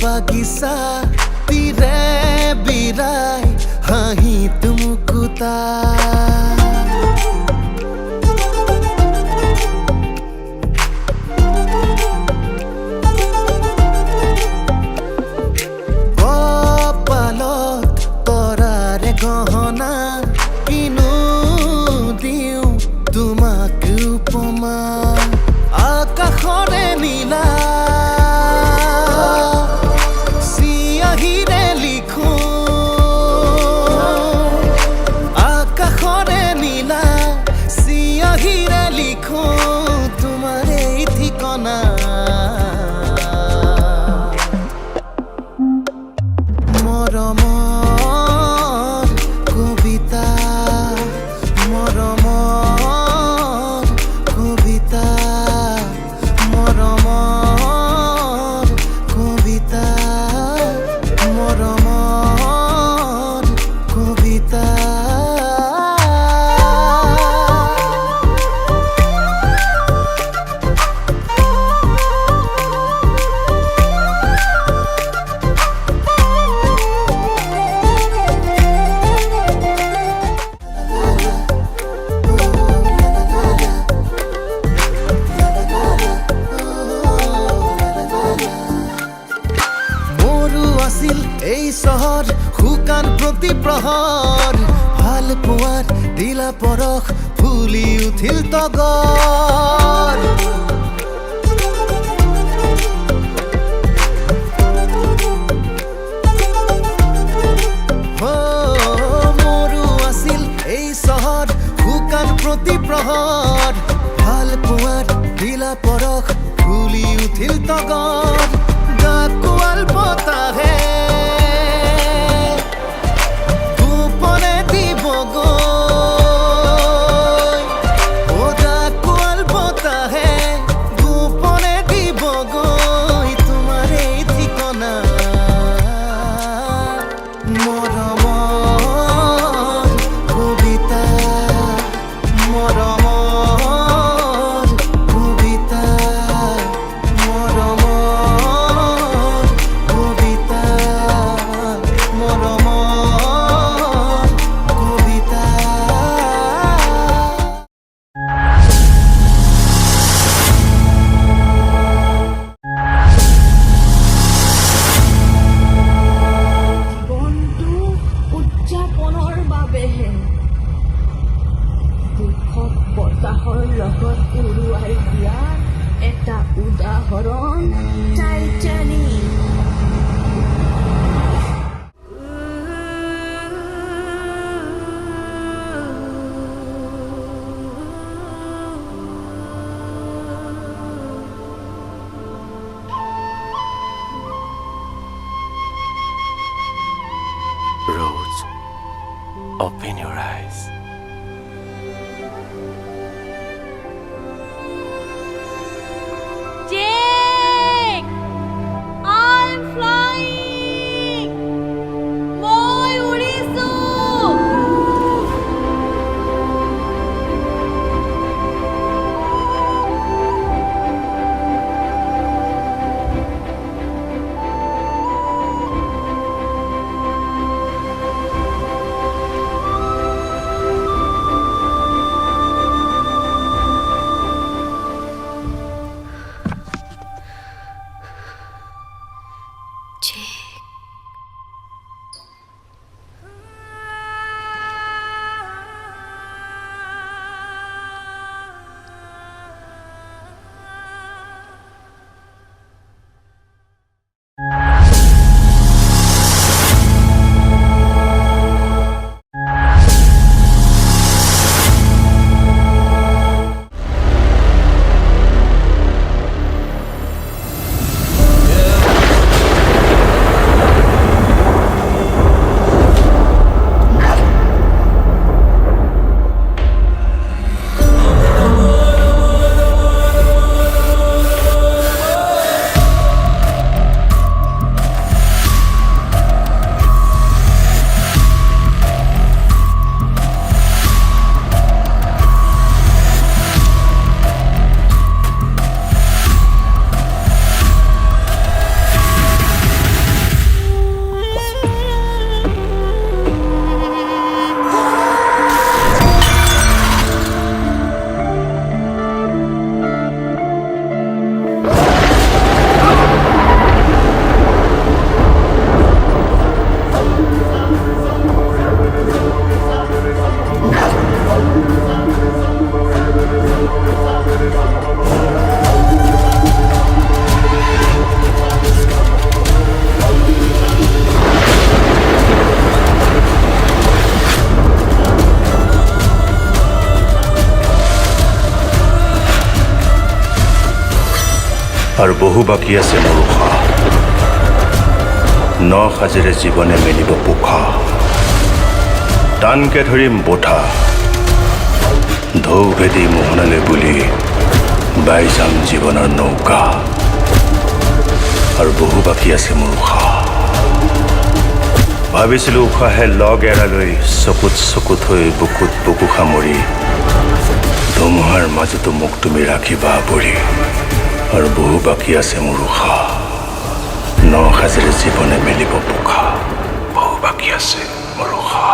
বাগিচা তীৰে বিৰাই হাঁহি তুমুকুতা কপালত তৰাৰে গহনা কিনো দিওঁ তোমাক উপমা আকাশৰে নীলা এই চহৰ শুকান প্ৰতি প্ৰহৰ ভাল পোৱাৰ দিলা পৰশ ফুলি উঠিল তগৰ মোৰো আছিল এই চহৰ শুকান প্ৰতি প্ৰহৰ ভাল পোৱাৰ দিলা পৰশ ফুলি উঠিল তগৰ গাকুৱাল বতাহে উদাহৰণ Titanic Rose, open your eyes. Jake! I'm flying! আৰু বহু বাকী আছে মোৰ উশাহ ন সাজেৰে জীৱনে মেলিব পোখা টানকে ধৰিম বোঠা ঢৌ ভেদি মোহনালে বুলি বাই যাম জীৱনৰ নৌকা আৰু বহু বাকী আছে মোৰ উশাহ ভাবিছিলোঁ উশাহে লগ এৰালৈ চকুত চকুত হৈ বুকুত বুকু সামৰি ধুমুহাৰ মাজতো মোক তুমি ৰাখিবা আৱৰি আৰু বহু বাকী আছে মোৰ উশাহ ন সাজেৰে জীৱনে মেলিব পোখা বহু বাকী আছে মোৰ উশাহ